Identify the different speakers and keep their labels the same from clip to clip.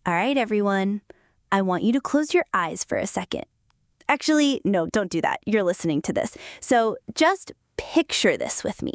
Speaker 1: All right, everyone. I want you to close your eyes for a second. Actually, no, don't do that. You're listening to this. So just picture this with me.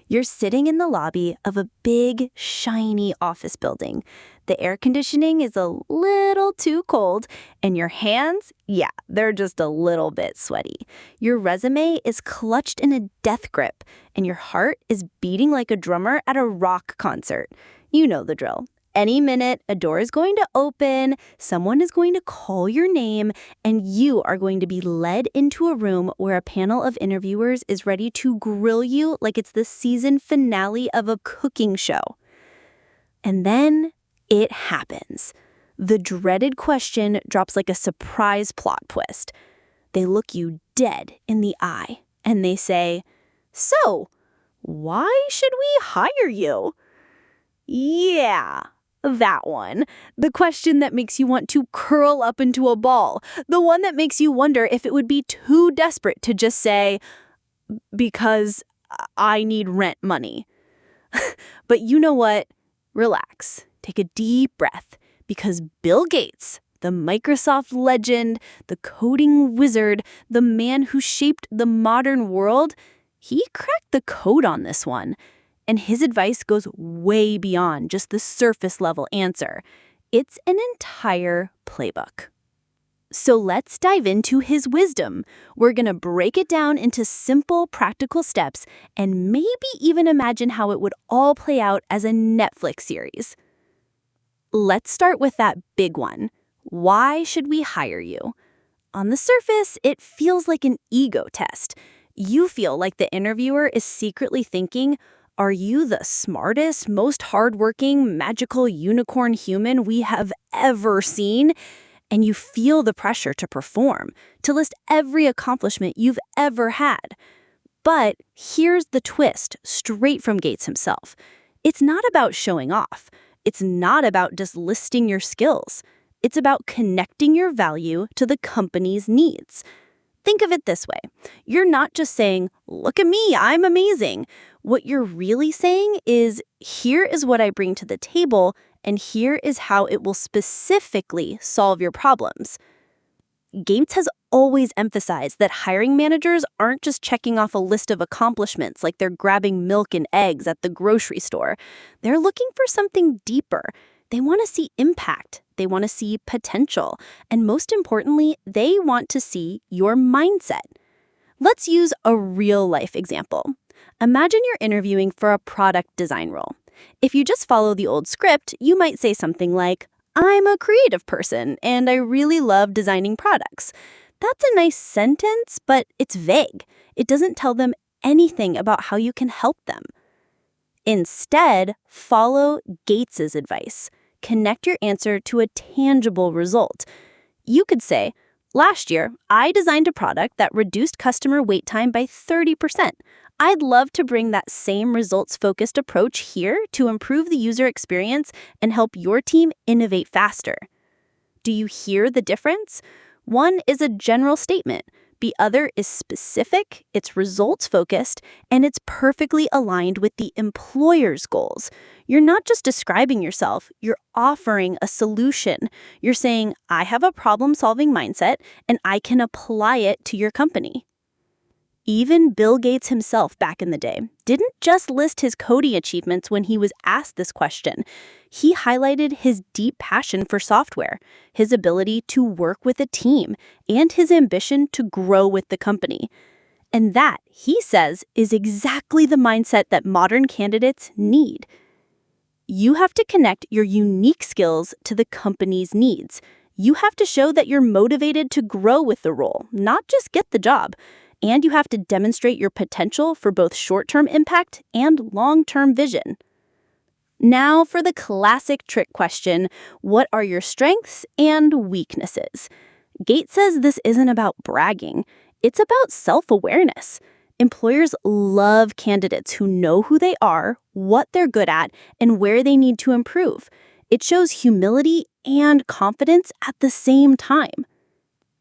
Speaker 1: You're sitting in the lobby of a big, shiny office building. The air conditioning is a little too cold, and your hands, yeah, they're just a little bit sweaty. Your resume is clutched in a death grip, and your heart is beating like a drummer at a rock concert. You know the drill. Any minute, a door is going to open, someone is going to call your name, and you are going to be led into a room where a panel of interviewers is ready to grill you like it's the season finale of a cooking show. And then it happens. The dreaded question drops like a surprise plot twist. They look you dead in the eye, and they say, "So, why should we hire you?" Yeah. That one. The question that makes you want to curl up into a ball. The one that makes you wonder if it would be too desperate to just say, "Because I need rent money." But you know what? Relax. Take a deep breath. Because Bill Gates, the Microsoft legend, the coding wizard, the man who shaped the modern world, he cracked the code on this one. And his advice goes way beyond just the surface-level answer. It's an entire playbook. So let's dive into his wisdom. We're going to break it down into simple, practical steps and maybe even imagine how it would all play out as a Netflix series. Let's start with that big one. Why should we hire you? On the surface, it feels like an ego test. You feel like the interviewer is secretly thinking, "Are you the smartest, most hardworking, magical unicorn human we have ever seen?" And you feel the pressure to perform, to list every accomplishment you've ever had. But here's the twist, straight from Gates himself. It's not about showing off. It's not about just listing your skills. It's about connecting your value to the company's needs. Think of it this way. You're not just saying, "Look at me, I'm amazing." What you're really saying is, "Here is what I bring to the table, and here is how it will specifically solve your problems." Gates has always emphasized that hiring managers aren't just checking off a list of accomplishments like they're grabbing milk and eggs at the grocery store. They're looking for something deeper. They want to see impact. They want to see potential. And most importantly, they want to see your mindset. Let's use a real-life example. Imagine you're interviewing for a product design role. If you just follow the old script, you might say something like, "I'm a creative person, and I really love designing products." That's a nice sentence, but it's vague. It doesn't tell them anything about how you can help them. Instead, follow Gates's advice. Connect your answer to a tangible result. You could say, "Last year, I designed a product that reduced customer wait time by 30%. I'd love to bring that same results-focused approach here to improve the user experience and help your team innovate faster." Do you hear the difference? One is a general statement. The other is specific, it's results-focused, and it's perfectly aligned with the employer's goals. You're not just describing yourself, you're offering a solution. You're saying, "I have a problem-solving mindset, and I can apply it to your company." Even Bill Gates himself back in the day didn't just list his coding achievements when he was asked this question. He highlighted his deep passion for software, his ability to work with a team, and his ambition to grow with the company. And that, he says, is exactly the mindset that modern candidates need. You have to connect your unique skills to the company's needs. You have to show that you're motivated to grow with the role, not just get the job. And you have to demonstrate your potential for both short-term impact and long-term vision. Now for the classic trick question, what are your strengths and weaknesses? Gates says this isn't about bragging. It's about self-awareness. Employers love candidates who know who they are, what they're good at, and where they need to improve. It shows humility and confidence at the same time.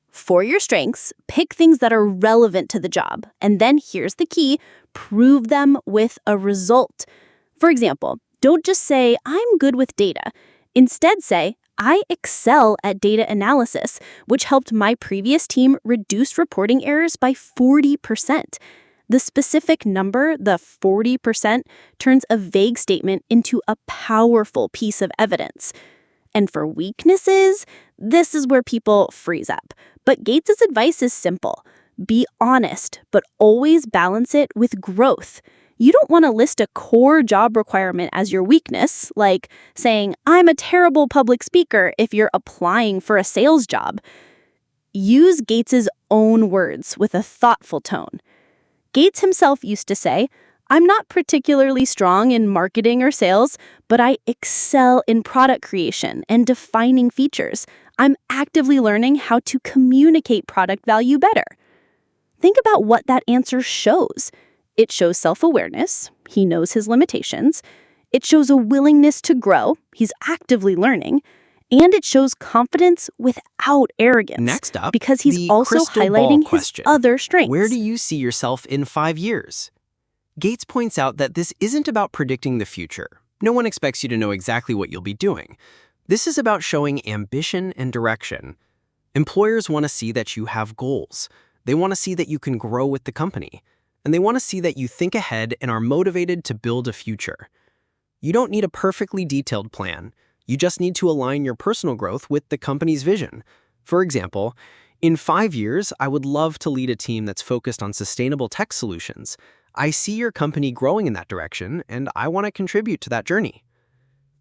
Speaker 1: For your strengths, pick things that are relevant to the job. And then here's the key, prove them with a result. For example, don't just say, "I'm good with data." Instead say, I excel at data analysis, which helped my previous team reduce reporting errors by 40%. The specific number, the 40%, turns a vague statement into a powerful piece of evidence. And for weaknesses, this is where people freeze up. But Gates's advice is simple. Be honest, but always balance it with growth. You don't want to list a core job requirement as your weakness, like saying, I'm a terrible public speaker if you're applying for a sales job. Use Gates's own words with a thoughtful tone. Gates himself used to say, I'm not particularly strong in marketing or sales, but I excel in product creation and defining features. I'm actively learning how to communicate product value better. Think about what that answer shows. It shows self-awareness. He knows his limitations. It shows a willingness to grow. He's actively learning. And it shows confidence without arrogance.
Speaker 2: Next up,
Speaker 1: because he's
Speaker 2: the
Speaker 1: also
Speaker 2: crystal ball
Speaker 1: highlighting his
Speaker 2: question.
Speaker 1: other strengths.
Speaker 2: Where do you see yourself in 5 years? Gates points out that this isn't about predicting the future. No one expects you to know exactly what you'll be doing. This is about showing ambition and direction. Employers want to see that you have goals. They want to see that you can grow with the company. And they want to see that you think ahead and are motivated to build a future. You don't need a perfectly detailed plan. You just need to align your personal growth with the company's vision. For example, in 5 years, I would love to lead a team that's focused on sustainable tech solutions. I see your company growing in that direction, and I want to contribute to that journey.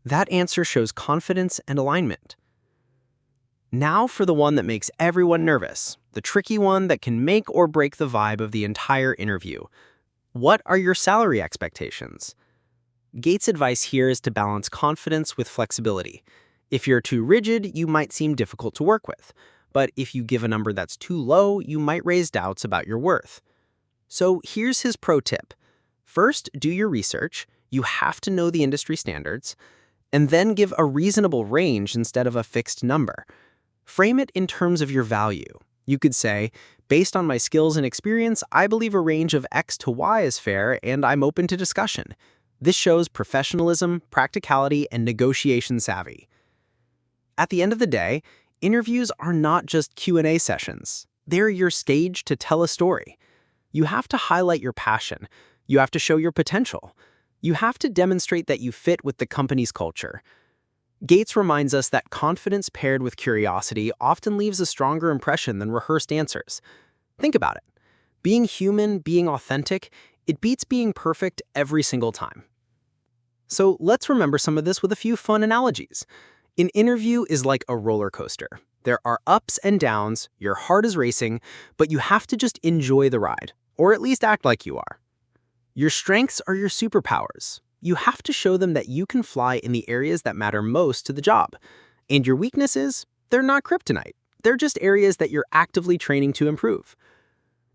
Speaker 2: That answer shows confidence and alignment. Now for the one that makes everyone nervous, the tricky one that can make or break the vibe of the entire interview. What are your salary expectations? Gates' advice here is to balance confidence with flexibility. If you're too rigid, you might seem difficult to work with. But if you give a number that's too low, you might raise doubts about your worth. So here's his pro tip. First, do your research. You have to know the industry standards. And then give a reasonable range instead of a fixed number. Frame it in terms of your value. You could say, based on my skills and experience, I believe a range of X to Y is fair, and I'm open to discussion. This shows professionalism, practicality, and negotiation savvy. At the end of the day, interviews are not just Q&A sessions. They're your stage to tell a story. You have to highlight your passion. You have to show your potential. You have to demonstrate that you fit with the company's culture. Gates reminds us that confidence paired with curiosity often leaves a stronger impression than rehearsed answers. Think about it. Being human, being authentic, it beats being perfect every single time. So let's remember some of this with a few fun analogies. An interview is like a roller coaster. There are ups and downs, your heart is racing, but you have to just enjoy the ride, or at least act like you are. Your strengths are your superpowers. You have to show them that you can fly in the areas that matter most to the job. And your weaknesses, they're not kryptonite. They're just areas that you're actively training to improve.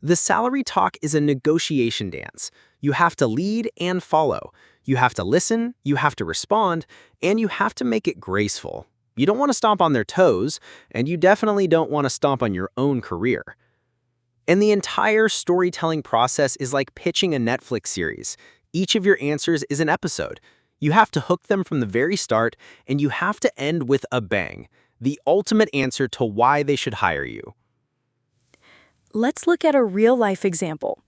Speaker 2: The salary talk is a negotiation dance. You have to lead and follow. You have to listen, you have to respond, and you have to make it graceful. You don't want to stomp on their toes, and you definitely don't want to stomp on your own career. And the entire storytelling process is like pitching a Netflix series. Each of your answers is an episode. You have to hook them from the very start, and you have to end with a bang, the ultimate answer to why they should hire you.
Speaker 3: Let's look at a real-life example.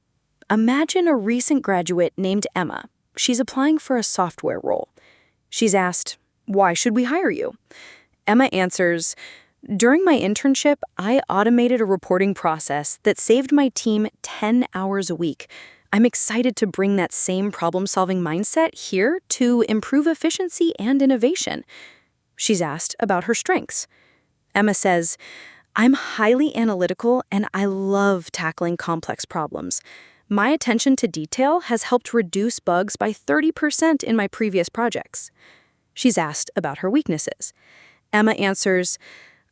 Speaker 3: Imagine a recent graduate named Emma. She's applying for a software role. She's asked, "Why should we hire you?" Emma answers, "During my internship, I automated a reporting process that saved my team 10 hours a week. I'm excited to bring that same problem-solving mindset here to improve efficiency and innovation." She's asked about her strengths. Emma says, "I'm highly analytical and I love tackling complex problems. My attention to detail has helped reduce bugs by 30% in my previous projects." She's asked about her weaknesses. Emma answers,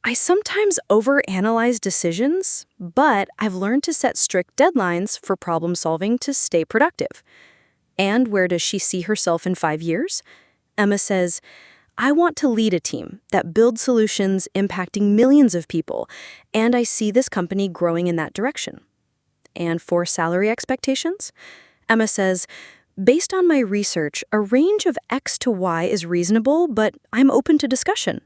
Speaker 3: "I sometimes overanalyze decisions, but I've learned to set strict deadlines for problem solving to stay productive." And where does she see herself in 5 years? Emma says, "I want to lead a team that builds solutions impacting millions of people, and I see this company growing in that direction." And for salary expectations, Emma says, "Based on my research, a range of X to Y is reasonable, but I'm open to discussion."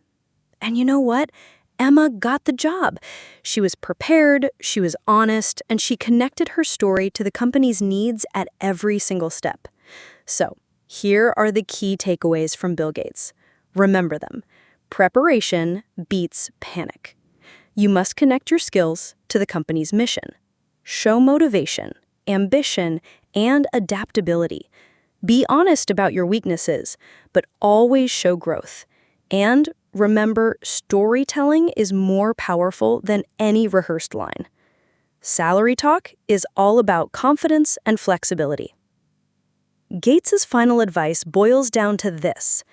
Speaker 3: And you know what? Emma got the job. She was prepared, she was honest, and she connected her story to the company's needs at every single step. So, here are the key takeaways from Bill Gates. Remember them. Preparation beats panic. You must connect your skills to the company's mission. Show motivation, ambition, and adaptability. Be honest about your weaknesses, but always show growth. And remember, storytelling is more powerful than any rehearsed line. Salary talk is all about confidence and flexibility. Gates's final advice boils down to this: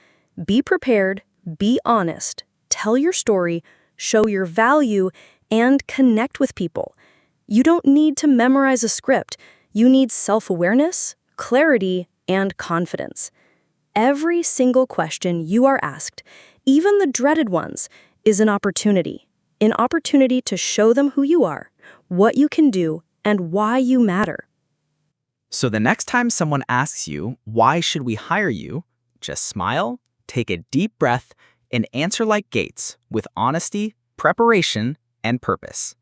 Speaker 3: be prepared, be honest, tell your story, show your value, and connect with people. You don't need to memorize a script. You need self-awareness, clarity, and confidence. Every single question you are asked, even the dreaded ones, is an opportunity to show them who you are, what you can do, and why you matter.
Speaker 4: So the next time someone asks you, why should we hire you? Just smile, take a deep breath, and answer like Gates, with honesty, preparation, and purpose.